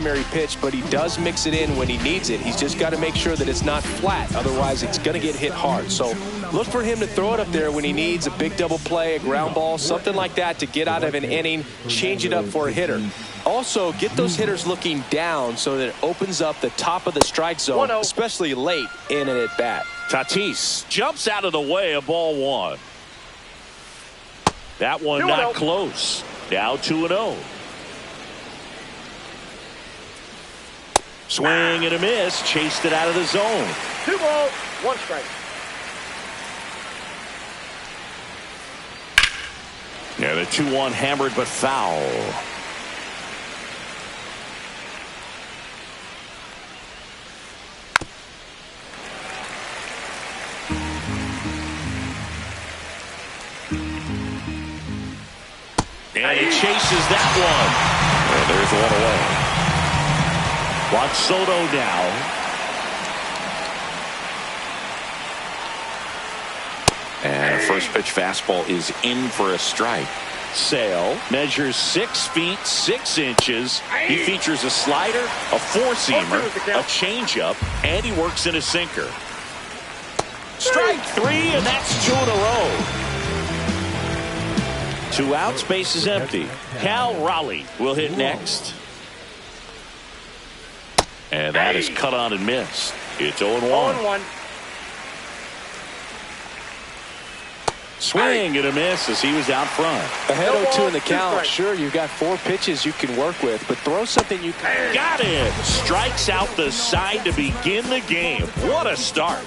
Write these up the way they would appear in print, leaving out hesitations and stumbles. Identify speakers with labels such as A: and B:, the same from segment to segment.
A: primary pitch, but he does mix it in when he needs it. He's just got to make sure that it's not flat. Otherwise, it's going to get hit hard. So look for him to throw it up there when he needs a big double play, a ground ball, something like that to get out of an inning, change it up for a hitter. Also, get those hitters looking down so that it opens up the top of the strike zone, especially late in an at-bat.
B: Tatis jumps out of the way of ball one. That one not close. Now 2-0. Swing and a miss. Chased it out of the zone.
C: 2 balls, 1 strike.
B: Yeah, the 2-1 hammered but foul. And he chases that one. And there's one away. Juan Soto now.
D: And a first pitch fastball is in for a strike.
B: Sale measures 6 feet 6 inches. He features a slider, a four-seamer, a changeup, and he works in a sinker. Strike 3, and that's 2 in a row. 2 outs, base is empty. Cal Raleigh will hit next. And that is cut on and missed. It's 0-1. Swing and a miss as he was out front.
A: Ahead 0-2 in the count. Sure, you've got 4 pitches you can work with, but throw something you can.
B: Got it. Strikes out the side to begin the game. What a start.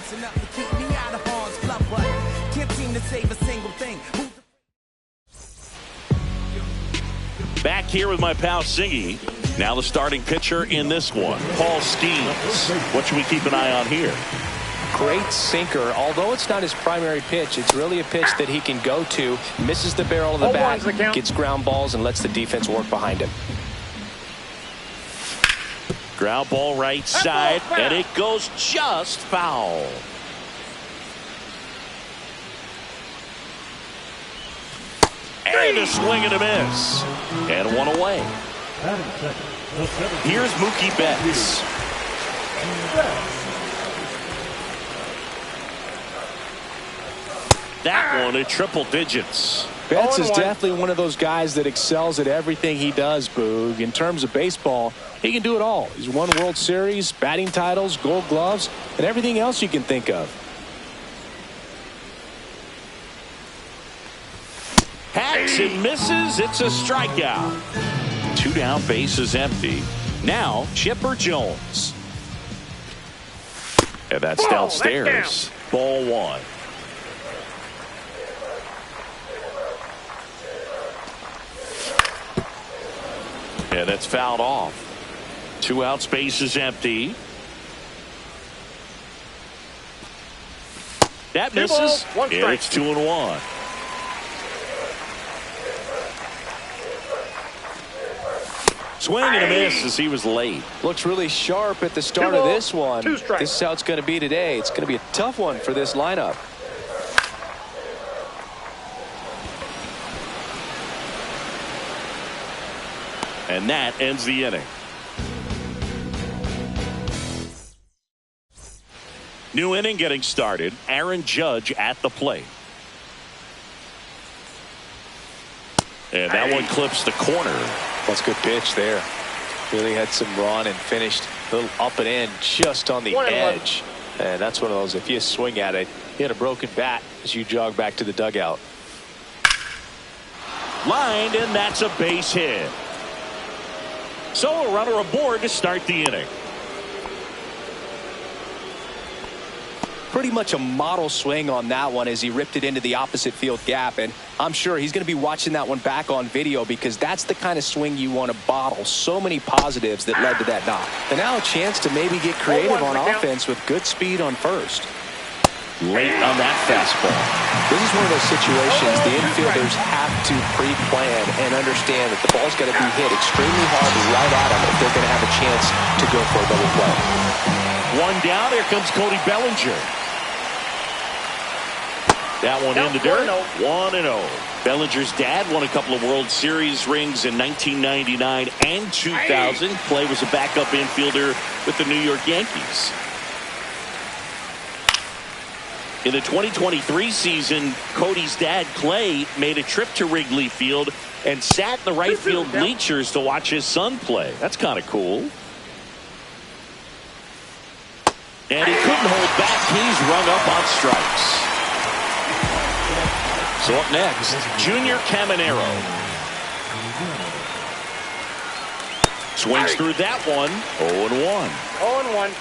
B: Back here with my pal Singy. Now the starting pitcher in this one, Paul Skeens. What should we keep an eye on here?
A: Great sinker. Although it's not his primary pitch, it's really a pitch that he can go to, misses the barrel of the bat, gets ground balls, and lets the defense work behind him.
B: Ground ball right side, and it goes just foul. And a swing and a miss. And one away. Here's Mookie Betts. That one at triple digits.
A: Betts is definitely one of those guys that excels at everything he does, Boog. In terms of baseball, he can do it all. He's won World Series, batting titles, Gold Gloves, and everything else you can think of.
B: Hacks and misses. It's a strikeout. 2 down, base is empty. Now Chipper Jones. And that's downstairs. Ball 1. And that's fouled off. 2 outs, base is empty. That misses. And it's 2-1. Swing and a miss as he was late.
A: Looks really sharp at the start of this one. This is how it's going to be today. It's going to be a tough one for this lineup.
B: And that ends the inning. New inning getting started. Aaron Judge at the plate. And that one clips the corner.
A: That's a good pitch there. Really had some run and finished a little up and in just on the edge. And that's one of those, if you swing at it, you had a broken bat as you jog back to the dugout.
B: Lined, and that's a base hit. So a runner aboard to start the inning.
A: Pretty much a model swing on that one as he ripped it into the opposite field gap, and I'm sure he's going to be watching that one back on video because that's the kind of swing you want to bottle. So many positives that led to that knock. And now a chance to maybe get creative on offense with good speed on first.
B: Late on that fastball.
A: This is one of those situations the infielders have to pre-plan and understand that the ball's got to be hit extremely hard right at them if they're going to have a chance to go for a double play.
B: One down. Here comes Cody Bellinger. That one in the dirt. 1-0. Bellinger's dad won a couple of World Series rings in 1999 and 2000. Clay was a backup infielder with the New York Yankees. In the 2023 season, Cody's dad, Clay, made a trip to Wrigley Field and sat in the right field bleachers to watch his son play. That's kind of cool. And he couldn't hold back. He's rung up on strikes. So up next, Junior Caminero. Swings through that one. 0-1.
C: 0-1.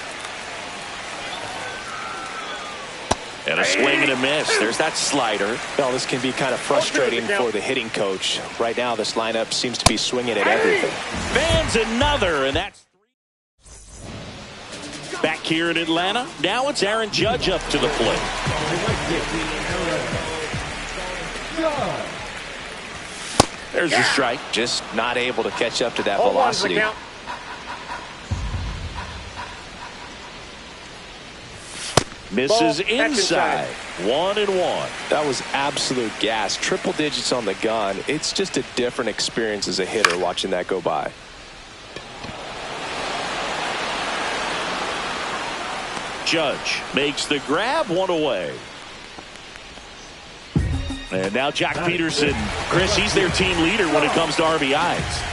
B: And a swing and a miss. There's that slider.
A: Well, this can be kind of frustrating for the hitting coach. Right now, this lineup seems to be swinging at everything.
B: Fans another, and that's three. Back here in Atlanta, now it's Aaron Judge up to the plate. There's a strike.
A: Just not able to catch up to that velocity.
B: Misses inside. 1-1.
A: That was absolute gas. Triple digits on the gun. It's just a different experience as a hitter watching that go by.
B: Judge makes the grab, one away. And now Jack Peterson. Chris, he's their team leader when it comes to RBIs.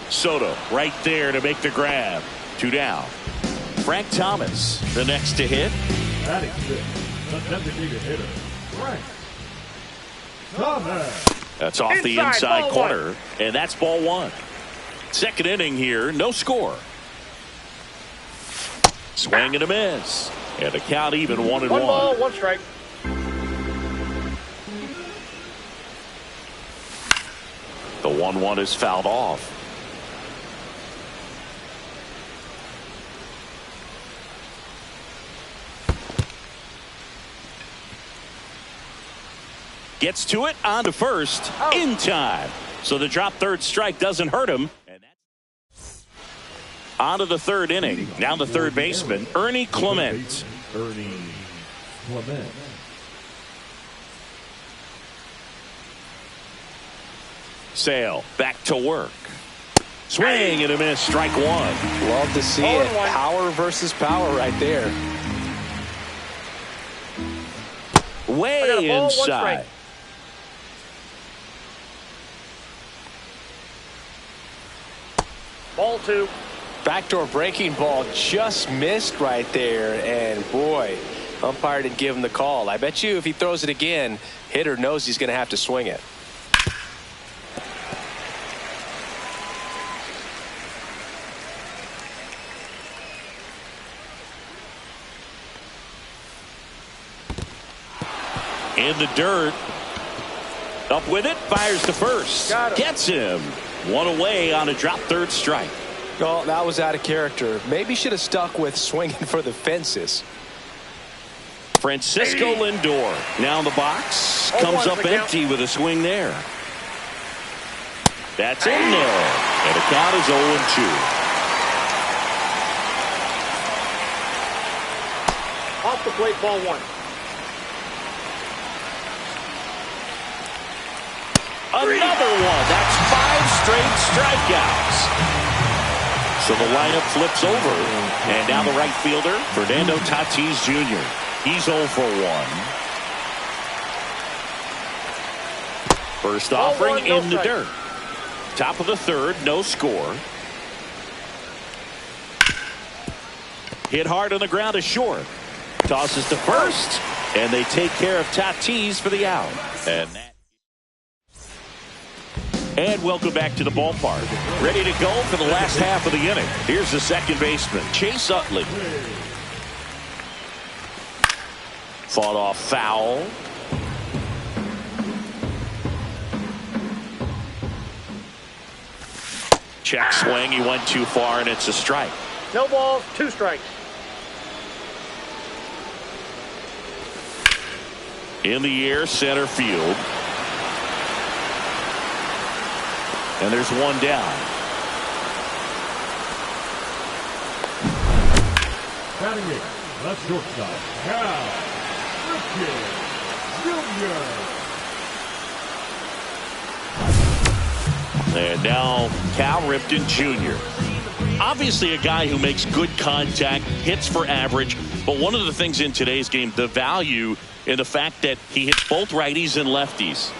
B: Soto right there to make the grab. 2 down. Frank Thomas, the next to hit.
E: Batting fifth, the designated hitter, Frank Thomas.
B: That's off the inside corner, and that's ball 1. Second inning here, no score. Swing and a miss. And the count even 1-1.
C: 1 ball, 1 strike.
B: The 1-1 is fouled off. Gets to it, on to first, in time. So the drop third strike doesn't hurt him. And that's on to the third inning. Now the third baseman, Ernie Clement. Sale back to work. Swing and a miss, strike 1.
A: Love to see it. Power versus power right there.
B: Way inside.
C: Ball 2.
A: Backdoor breaking ball just missed right there. And boy, umpire didn't give him the call. I bet you if he throws it again, hitter knows he's going to have to swing it.
B: In the dirt. Up with it. Fires to first. Gets him. 1 away on a drop third strike.
A: Well, that was out of character. Maybe should have stuck with swinging for the fences.
B: Francisco Lindor now in the box. Comes up empty with a swing there. That's in there. And the count is 0-2.
C: Off the plate, ball 1.
B: Another one. That's 5 straight strikeouts. So the lineup flips over. And now the right fielder, Fernando Tatis Jr. He's 0 for 1. First offering in the dirt. Top of the third, no score. Hit hard on the ground is short. Tosses to first. And they take care of Tatis for the out. And welcome back to the ballpark. Ready to go for the last half of the inning. Here's the second baseman, Chase Utley. Fought off foul. Check swing. He went too far, and it's a strike.
C: No balls, 2 strikes.
B: In the air, center field. And there's one down.
E: Batting in, the shortstop, Cal Ripken Jr.
B: And now Cal Ripken Jr. Obviously a guy who makes good contact, hits for average, but one of the things in today's game, the value in the fact that he hits both righties and lefties.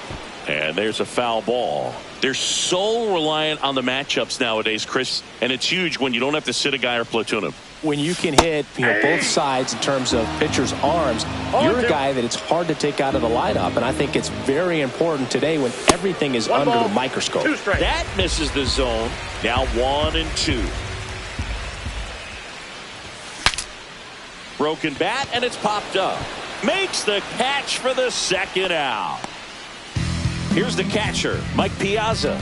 B: And there's a foul ball. They're so reliant on the matchups nowadays, Chris, and it's huge when you don't have to sit a guy or platoon him.
A: When you can hit both sides in terms of pitchers' arms, you're a guy that it's hard to take out of the lineup, and I think it's very important today when everything is under the microscope.
B: That misses the zone. Now 1-2. Broken bat, and it's popped up. Makes the catch for the second out. Here's the catcher, Mike Piazza.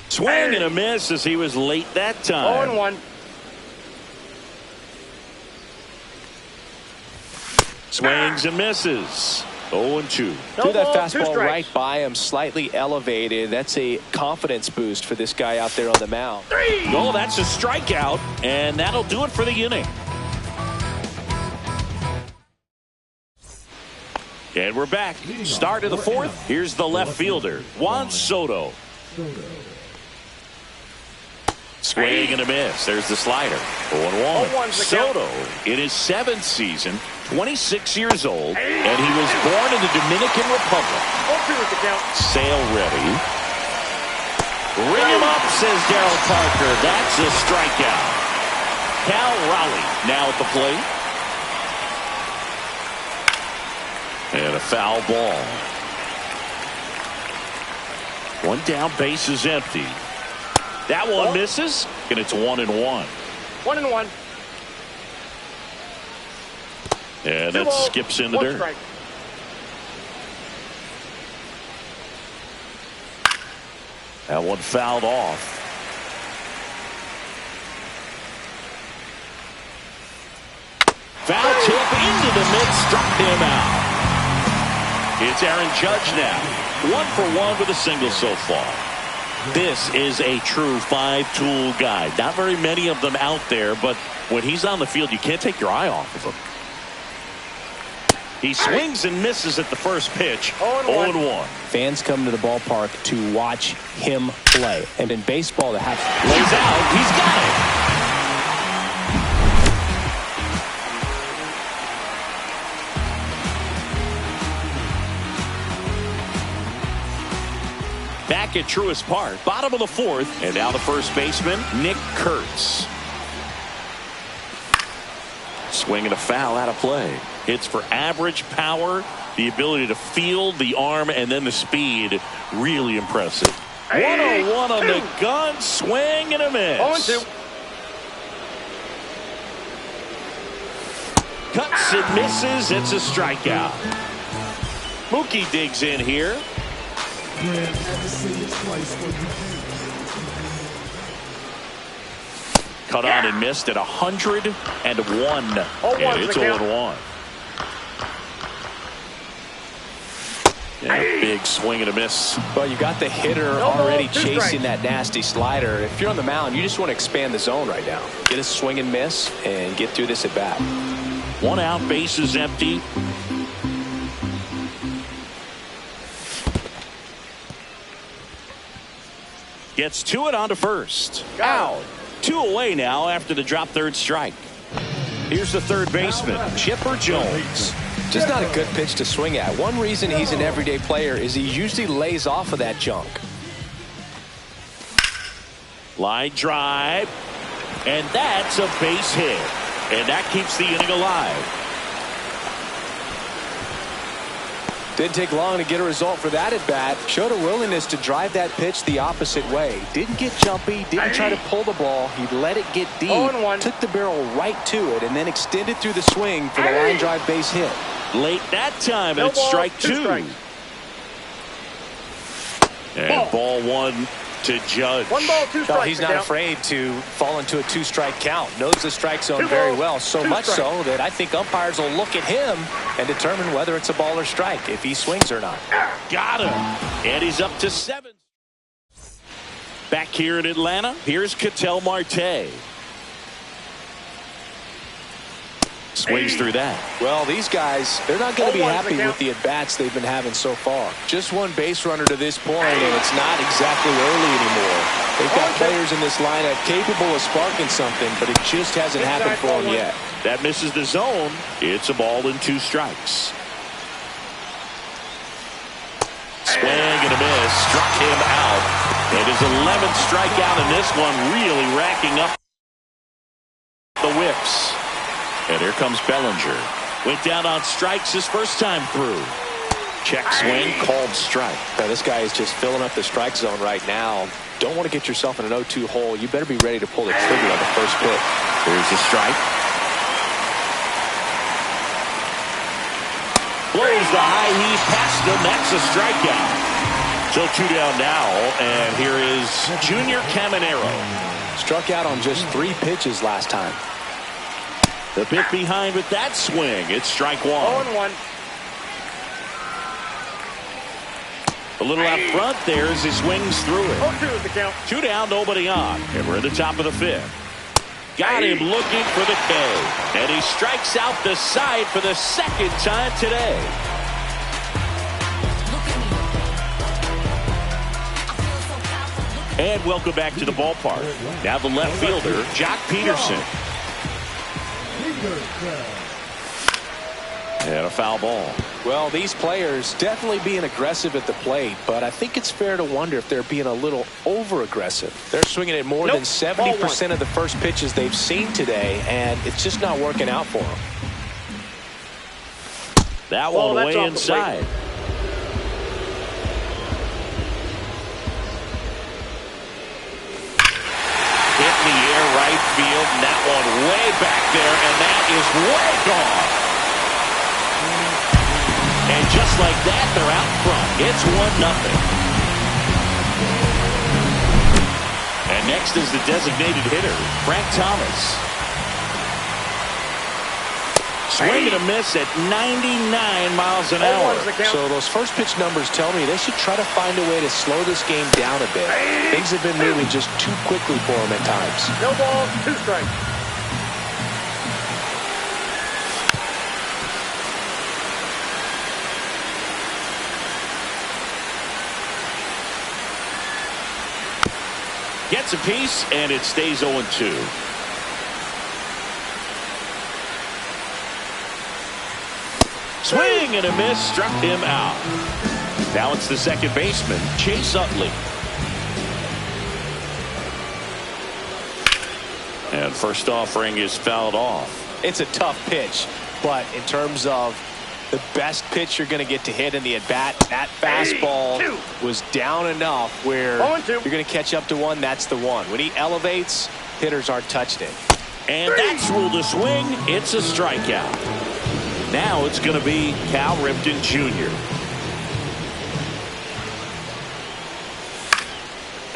B: Swing and a miss as he was late that time.
C: 0-1.
B: Swings and misses. 0-2.
A: Threw that fastball right by him, slightly elevated. That's a confidence boost for this guy out there on the mound.
B: Oh, that's a strikeout, and that'll do it for the inning. And we're back. Start of the fourth. Here's the left fielder, Juan Soto. Swing and a miss. There's the slider. 0-1. Soto in his 7th season, 26 years old, and he was born in the Dominican Republic. Sail ready. Ring him up, says Darryl Parker. That's a strikeout. Cal Raleigh now at the plate. And a foul ball. One down, base is empty. That one misses, and it's 1-1.
C: 1-1.
B: And that skips in the dirt.
C: Strike.
B: That one fouled off. Foul tip into the mid, struck him out. It's Aaron Judge now. 1 for 1 with a single so far. This is a true 5-tool guy. Not very many of them out there, but when he's on the field, you can't take your eye off of him. He swings and misses at the first pitch. 0-1.
A: Fans come to the ballpark to watch him play. And in baseball, to have
B: lays out, he's got it. Back at Truist Park, bottom of the fourth, and now the first baseman, Nick Kurtz. Swinging a foul out of play. Hits for average power, the ability to field, the arm, and then the speed. Really impressive. 101 on the gun, swing and a miss.
C: 0-2.
B: Cuts and misses, it's a strikeout. Mookie digs in here. Cut on and missed at 101. And it's 0-1. And a big swing and a miss.
A: Well, you got the hitter already chasing that nasty slider. If you're on the mound, you just want to expand the zone right now. Get a swing and miss and get through this at bat.
B: 1 out, base is empty. Gets to it onto first. Out. 2 away now after the drop third strike. Here's the third baseman, Chipper Jones.
A: Just not a good pitch to swing at. One reason he's an everyday player is he usually lays off of that junk.
B: Line drive. And that's a base hit. And that keeps the inning alive.
A: Didn't take long to get a result for that at bat. Showed a willingness to drive that pitch the opposite way. Didn't get jumpy, didn't try to pull the ball. He let it get deep, took the barrel right to it, and then extended through the swing for the line drive base hit.
B: Late that time, and it's strike 2. And ball 1 to Judge.
C: 1 ball, 2 strikes.
A: No, he's not afraid to fall into a 2-strike count. Knows the strike zone very well. So much so that I think umpires will look at him and determine whether it's a ball or strike, if he swings or not.
B: Got him. And he's up to 7. Back here in Atlanta, here's Ketel Marte. Swings through that.
A: Well, these guys, they're not going to be
C: 0-1's
A: happy
C: the count.
A: with the at-bats they've been having so far. Just one base runner to this point, and it's not exactly early anymore. They've got players in this lineup capable of sparking something, but it just hasn't happened for them yet.
B: That misses the zone. It's a ball and 2 strikes. Swing and a miss. Struck him out. And his 11th strikeout in this one, really racking up the whips. And here comes Bellinger. Went down on strikes his first time through. Check swing, called strike.
A: Now, this guy is just filling up the strike zone right now. Don't want to get yourself in an 0-2 hole. You better be ready to pull the trigger on the first pitch.
B: Here's the strike. Blows the high heat past him. That's a strikeout. So 2 down now, and here is Junior Caminero.
A: Struck out on just 3 pitches last time.
B: The bit behind with that swing. It's strike 1.
C: 0-1.
B: A little out front there as he swings through it.
C: 0-2 is the count.
B: 2 down, nobody on, and we're at the top of the 5th. Got him looking for the K, and he strikes out the side for the 2nd time today. And welcome back to the ballpark. Now the left fielder, Jock Peterson. And a foul ball.
A: Well, these players definitely being aggressive at the plate, but I think it's fair to wonder if they're being a little over-aggressive. They're swinging at more than 70% of the first pitches they've seen today, and it's just not working out for them.
B: That one way inside. Hit in the air right field, and that one way back there, and that is way gone. And just like that, they're out front. It's 1-0. And next is the designated hitter, Frank Thomas. Swing and a miss at 99 miles an hour.
A: So those first pitch numbers tell me they should try to find a way to slow this game down a bit. Things have been moving just too quickly for them at times.
C: No ball, 2 strikes.
B: Gets a piece, and it stays 0-2. Swing and a miss, struck him out. Now it's the second baseman, Chase Utley. And first offering is fouled off.
A: It's a tough pitch, but in terms of the best pitch you're going to get to hit in the at-bat, that fastball was down enough where you're going to catch up to one. That's the one. When he elevates, hitters aren't touched it.
B: And that's ruled a swing. It's a strikeout. Now it's going to be Cal Ripken Jr.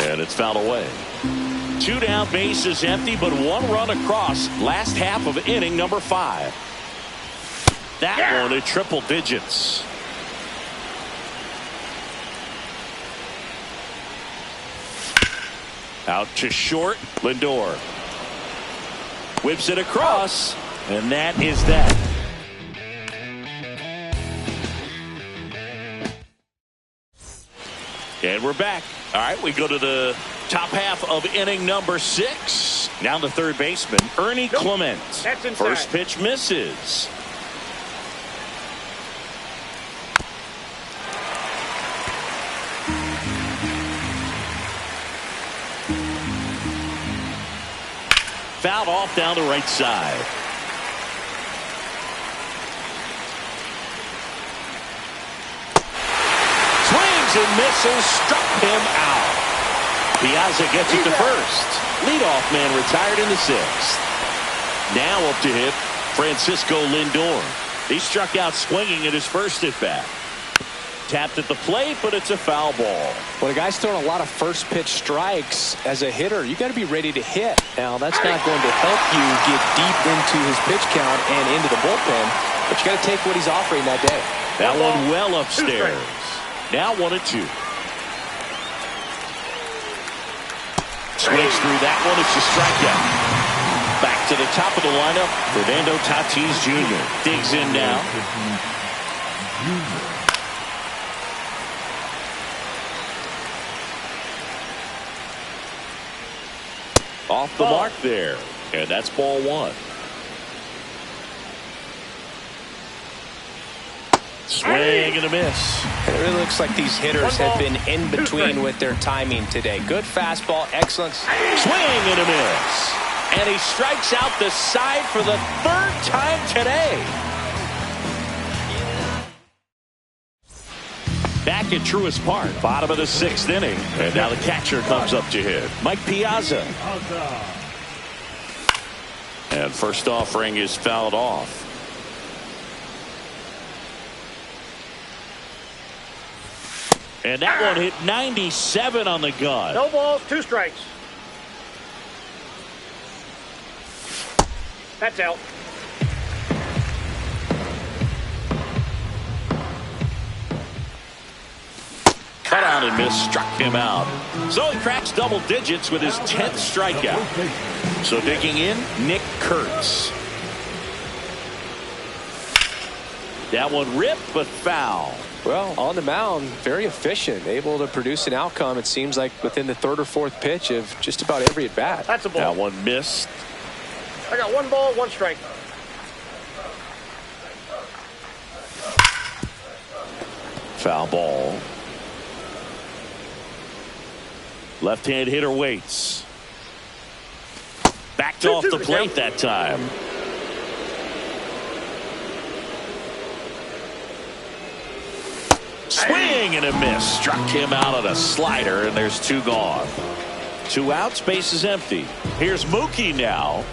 B: And it's fouled away. 2 down, base is empty, but 1 run across. Last half of inning number 5. That one at triple digits. Out to short, Lindor. Whips it across, and that is that. And we're back. All right, we go to the top half of inning number 6. Now the third baseman, Ernie Clement.
C: That's inside.
B: First pitch misses. Fouled off down the right side. Swings and misses, struck him out. Piazza gets it to first. Leadoff man retired in the 6th. Now up to hit Francisco Lindor. He struck out swinging at his first at bat. Tapped at the plate, but it's a foul ball.
A: When a guy's throwing a lot of first pitch strikes as a hitter, you got to be ready to hit. Now, that's not going to help you get deep into his pitch count and into the bullpen, but you got to take what he's offering that day.
B: That one well upstairs. Now 1-2. Swings through that one. It's a strikeout. Back to the top of the lineup. Fernando Tatis Jr. digs in now. Off the mark there. And that's ball one. Swing and a miss.
A: It really looks like these hitters have been in between with their timing today. Good fastball, excellent.
B: Swing and a miss. And he strikes out the side for the third time today. Back at Truist Park, bottom of the sixth inning. And now the catcher comes up to hit. Mike Piazza. And first offering is fouled off. And that one hit 97 on the gun.
C: No balls, 2 strikes. That's out.
B: Cut out and miss, struck him out. So he cracks double digits with his 10th strikeout. So digging in, Nick Kurtz. That one ripped, but foul.
A: Well, on the mound, very efficient, able to produce an outcome, it seems like, within the third or fourth pitch of just about every at-bat.
C: That's a ball.
B: That one missed.
C: I got 1 ball, 1 strike.
B: Foul ball. Left-hand hitter waits. Backed off the plate that time. Swing and a miss. Struck him out on a slider, and there's 2 gone. 2 outs, base is empty. Here's Mookie now.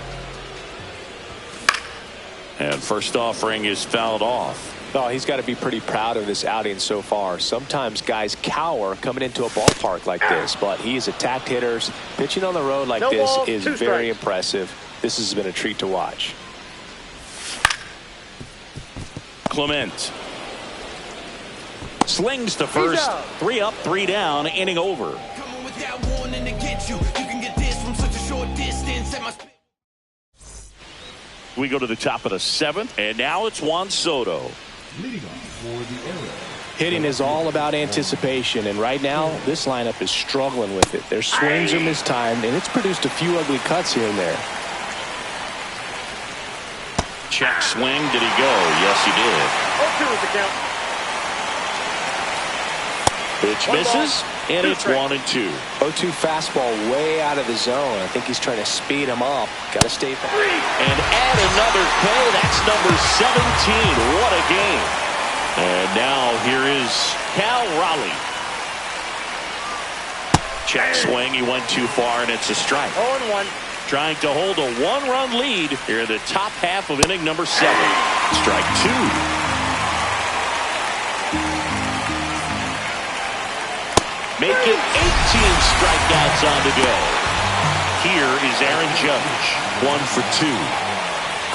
B: And first offering is fouled off.
A: Oh, he's got to be pretty proud of this outing so far. Sometimes guys cower coming into a ballpark like this, but he's attacked hitters. Pitching on the road like this is very impressive. This has been a treat to watch.
B: Clement slings to first. 3 up, 3 down, inning over.
F: Come on without warning to get you. You can get this from such a short distance.
B: We go to the top of the 7th, and now it's Juan Soto.
E: Leading off for the Arrows.
A: Hitting is all about anticipation, and right now this lineup is struggling with it. Their swings are mistimed, and it's produced a few ugly cuts here and there.
B: Check swing. Did he go? Yes, he did.
C: 0-2 is the count.
B: Pitch misses, and it's 1-2.
A: 0-2 fastball way out of the zone. I think he's trying to speed him up. Got to stay back.
B: And add another K. That's number 17. What a game. And now here is Cal Raleigh. Check swing. He went too far, and it's a strike.
C: 0-1.
B: Trying to hold a 1-run lead here in the top half of inning number 7. Strike 2. Make it 18 strikeouts on the go. Here is Aaron Judge, 1 for 2.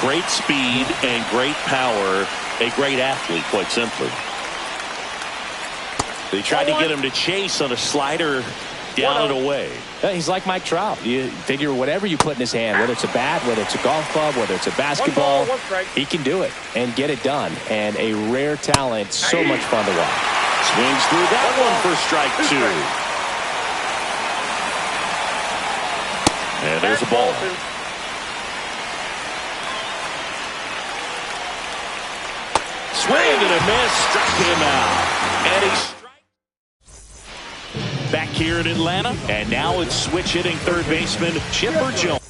B: Great speed and great power. A great athlete, quite simply. They tried to get him to chase on a slider down and away.
A: He's like Mike Trout. You figure whatever you put in his hand, whether it's a bat, whether it's a golf club, whether it's a basketball,
C: 1 ball, 1 strike.
A: he can do it and get it done. And a rare talent, so much fun to watch.
B: Swings through that one for strike 2. And there's a ball. Swing and a miss, struck him out. And he's back here in Atlanta. And now it's switch hitting third baseman Chipper Jones.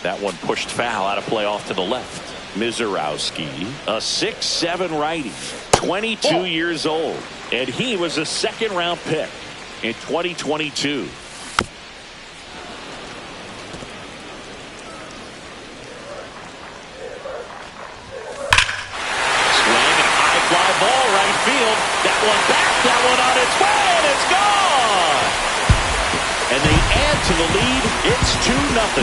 B: That one pushed foul, out of play off to the left. Mizorowski, a 6'7" righty, 22 years old, and he was a second-round pick in 2022. Swing and a high fly ball right field. That one back, that one on its way, and it's gone. And they add to the lead. It's 2-0.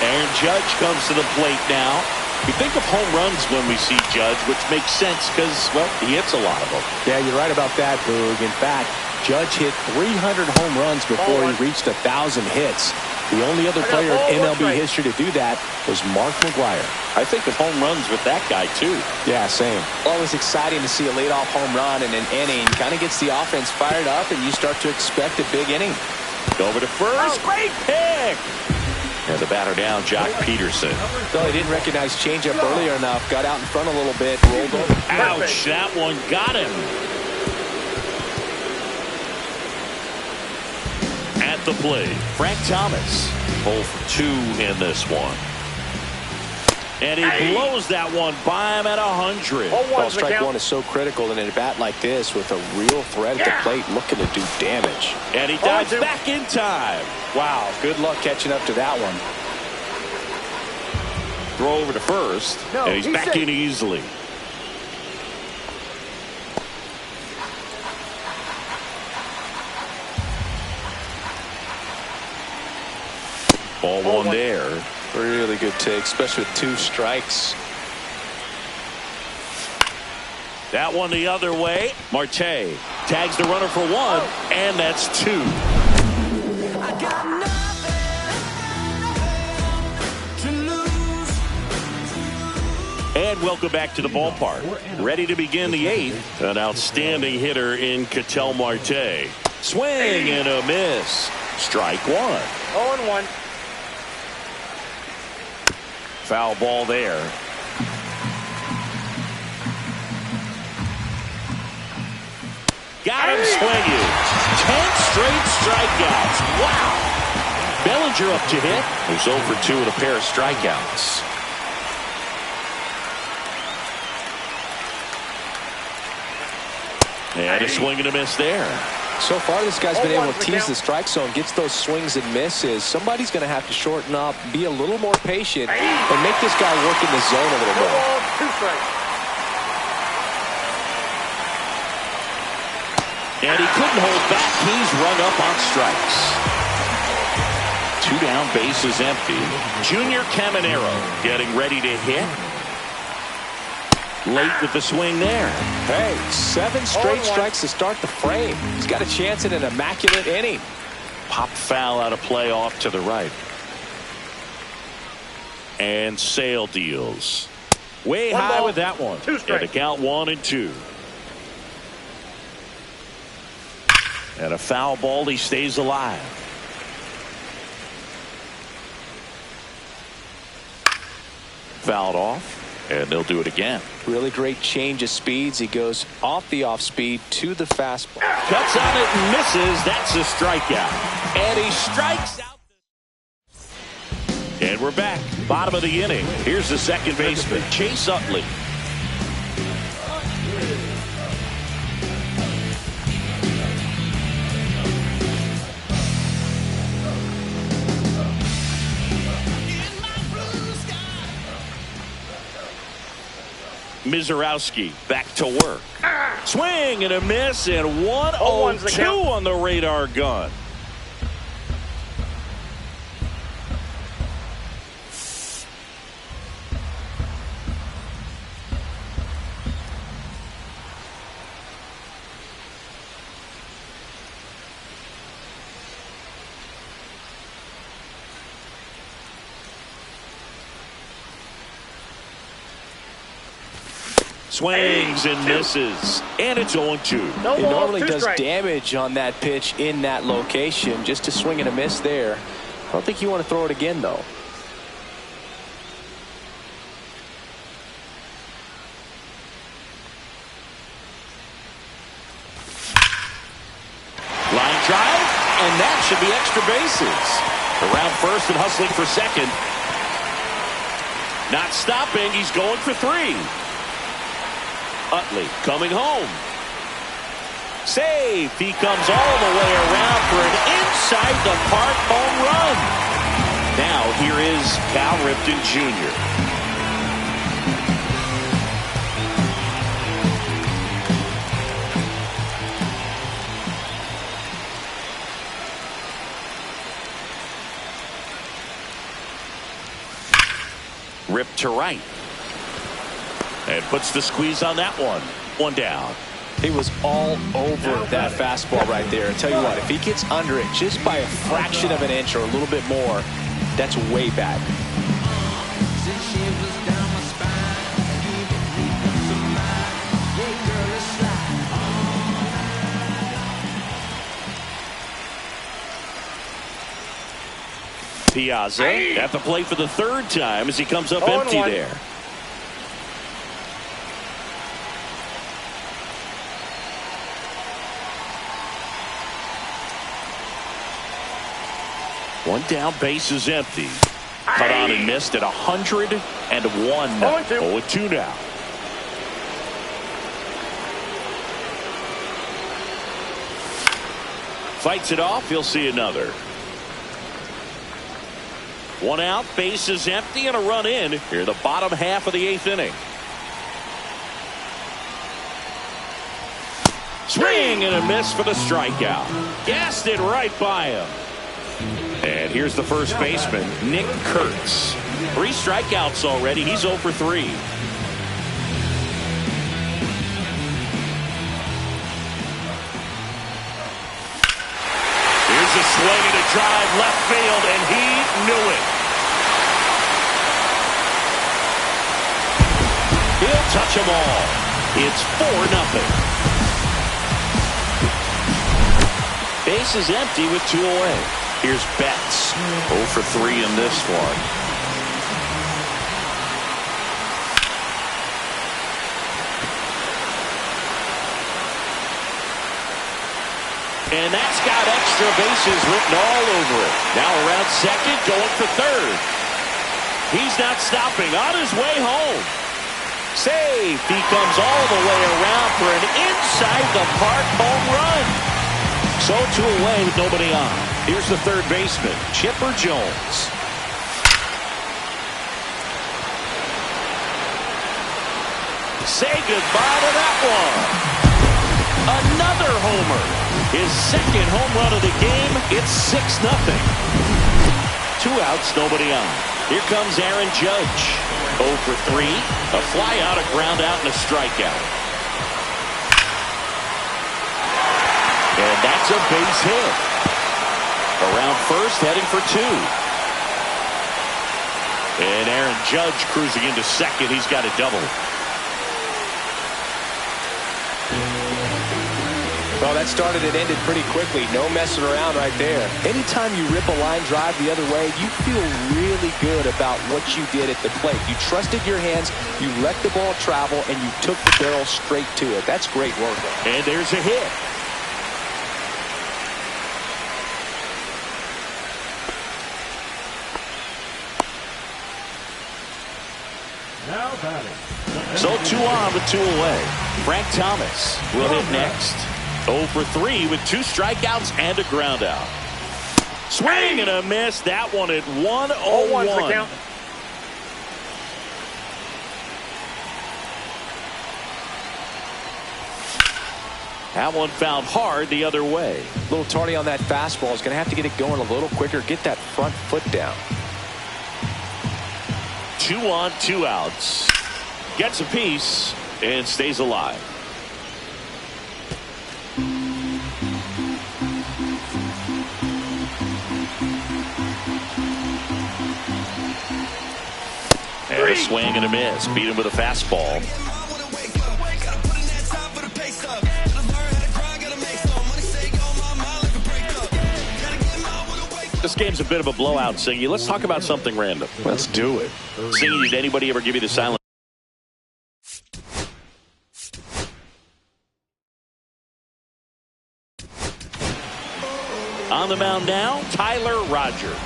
B: Aaron Judge comes to the plate now. We think of home runs when we see Judge, which makes sense because, well, he hits a lot of them.
A: Yeah, you're right about that, Boog. In fact, Judge hit 300 home runs before he reached 1,000 hits. The only other player in MLB history to do that was Mark McGwire.
B: I think of home runs with that guy, too.
A: Yeah, same.
G: Always exciting to see a leadoff home run in an inning. Kind of gets the offense fired up, and you start to expect a big inning.
B: Over to first. Great pick. And the batter down, Jock Peterson.
A: Though he didn't recognize changeup earlier enough. Got out in front a little bit. Rolled over.
B: Ouch, that one got him. At the plate, Frank Thomas. 0 for 2 in this one. And he blows that one by him at 100.
A: Well, strike one is so critical in a bat like this with a real threat at the plate looking to do damage.
B: And he dives back in time.
A: Wow, good luck catching up to that one.
B: Throw over to first, and he's back in easily. Ball one there.
A: Really good take, especially with 2 strikes.
B: That one the other way. Marte tags the runner for 1, and that's 2.
F: I got nothing to lose.
B: And welcome back to the ballpark. Ready to begin the 8th. An outstanding hitter in Ketel Marte. Swing and a miss. Strike 1.
C: 0-1.
B: Foul ball there. Got him swinging. 10 straight strikeouts. Wow. Bellinger up to hit. He's 0 for 2 with a pair of strikeouts. And a swing and a miss there.
A: So far, this guy's been able to tease the strike zone, gets those swings and misses. Somebody's going to have to shorten up, be a little more patient, and make this guy work in the zone a little more.
C: 2 strikes.
B: And he couldn't hold back. He's rung up on strikes. 2 down, bases empty. Junior Caminero getting ready to hit. Late with the swing there.
A: Hey, 7 straight strikes to start the frame. He's got a chance at an immaculate inning.
B: Pop foul out of play off to the right. And Sale deals. Way high with that one.
C: 2 strikes.
B: And a count 1-2. And a foul ball. He stays alive. Fouled off. And they'll do it again.
A: Really great change of speeds. He goes off the off speed to the fastball.
B: Cuts on it and misses. That's a strikeout. And he strikes out. And we're back. Bottom of the inning. Here's the second baseman, Chase Utley. Mizorowski back to work. Swing and a miss, and 1-0-2 on the radar gun. Swings and misses, and it's 0-2.
A: He normally does damage on that pitch in that location. Just to swing and a miss there. I don't think you want to throw it again, though.
B: Line drive, and that should be extra bases. Around first and hustling for second. Not stopping, he's going for 3. Utley coming home. Save. He comes all the way around for an inside the park home run. Now here is Cal Ripken Jr. ripped to right. And puts the squeeze on that one. One down.
G: He was all over that fastball right there. I tell you what, if he gets under it just by a fraction of an inch or a little bit more, that's way back.
B: Piazza at the plate for the third time as he comes up empty there. One down, base is empty. Cut on and missed at 101. 0-2 now. Fights it off. He'll see another. One out, base is empty, and a run in here, the bottom half of the 8th inning. Swing and a miss for the strikeout. Gassed it right by him. And here's the first baseman, Nick Kurtz. 3 strikeouts already. He's 0 for 3. Here's a swing and a drive left field, and he knew it. He'll touch them all. It's 4-0. Base is empty with 2 away. Here's Betts. 0 for 3 in this one. And that's got extra bases written all over it. Now around second, going for third. He's not stopping. On his way home. Save. He comes all the way around for an inside-the-park home run. So 2 away with nobody on. Here's the third baseman, Chipper Jones. Say goodbye to that one. Another homer. His second home run of the game. It's 6-0. 2 outs, nobody on. Here comes Aaron Judge. 0 for 3. A fly out, a ground out, and a strikeout. And that's a base hit. Around first, heading for 2. And Aaron Judge cruising into second. He's got a double.
G: Well, that started and ended pretty quickly. No messing around right there. Anytime you rip a line drive the other way, you feel really good about what you did at the plate. You trusted your hands, you let the ball travel, and you took the barrel straight to it. That's great work.
B: And there's a hit.
E: Now batting.
B: So 2 on with 2 away. Frank Thomas will hit next. 0 for 3 with 2 strikeouts and a ground out. Swing and a miss. That one at 1-0-1.
C: The count.
B: That one found hard the other way.
G: A little tardy on that fastball. Is going to have to get it going a little quicker. Get that front foot down.
B: 2 on, 2 outs. Gets a piece and stays alive. And a swing and a miss. Beat him with a fastball. This game's a bit of a blowout, Singy. Let's talk about something random.
G: Let's do it.
B: Singy, did anybody ever give you the silent? On the mound now, Tyler Rogers.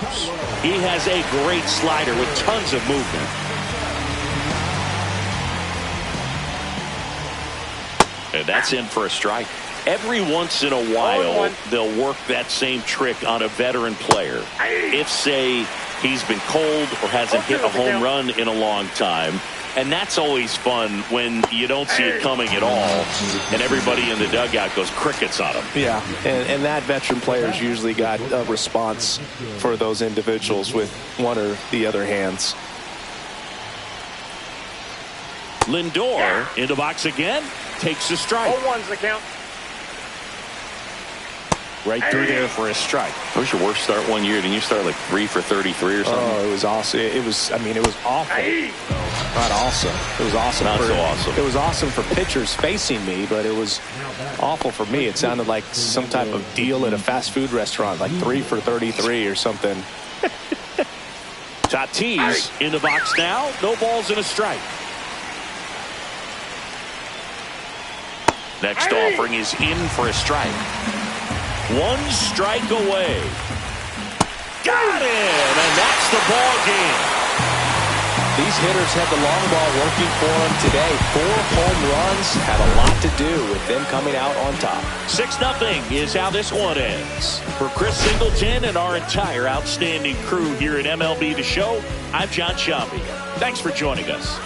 B: He has a great slider with tons of movement. And that's in for a strike. Every once in a while, they'll work that same trick on a veteran player. If, say, he's been cold or hasn't hit a home run in a long time. And that's always fun when you don't see it coming at all, and everybody in the dugout goes crickets on him.
G: Yeah, and that veteran player's usually got a response for those individuals with one or the other hands.
B: Lindor in the box again. Takes a strike.
C: 0-1's the count.
B: Right through there for a strike.
D: What was your worst start one year? Didn't you start like 3 for 33 or something?
G: Oh, it was awesome. It was awful. Not awesome. It was awesome.
D: Not so awesome.
G: It was awesome for pitchers facing me, but it was awful for me. It sounded like some type of deal at a fast food restaurant, like 3 for 33 or something.
B: Tatis in the box now. No balls and a strike.
D: Next offering is in for a strike.
B: 1 strike away. Got him, and that's the ball game.
G: These hitters had the long ball working for them today. 4 home runs had a lot to do with them coming out on top.
B: 6-0 is how this one ends. For Chris Singleton and our entire outstanding crew here at MLB The Show, I'm John Sciambi. Thanks for joining us.